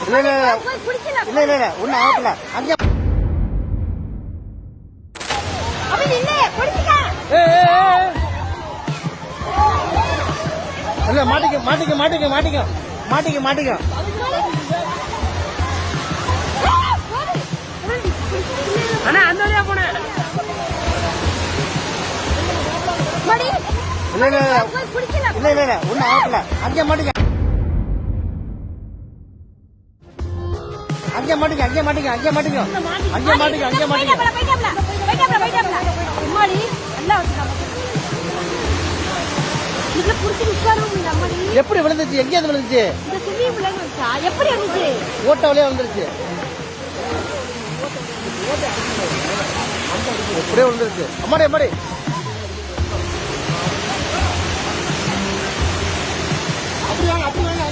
இல்ல இல்ல இல்ல இல்ல இல்ல ஒன்னும் ஆகல அங்க இல்ல மாட்டிக்க மாட்டிக்க மாட்டிக்க மாட்டிக்க மாட்டிக்க மாட்டிக்க அண்ணா அந்த வழியா போனேன். இல்ல இல்ல இல்ல இல்ல இல்ல ஒன்னும் ஆகல அங்க மாட்டிக்க அங்கே மாட்டிக்க அங்கே மாட்டிக்க அங்கே மாட்டிக்க அங்கே மாட்டிக்க அங்கே மாட்டிக்க எப்படி விழுந்துச்சு எங்க இருந்து விழுந்துச்சு எப்படி இருந்துச்சு ஓட்ட வழியா வந்துருச்சு எப்படியே விழுந்துருச்சு அம்மாடி அம்மாடி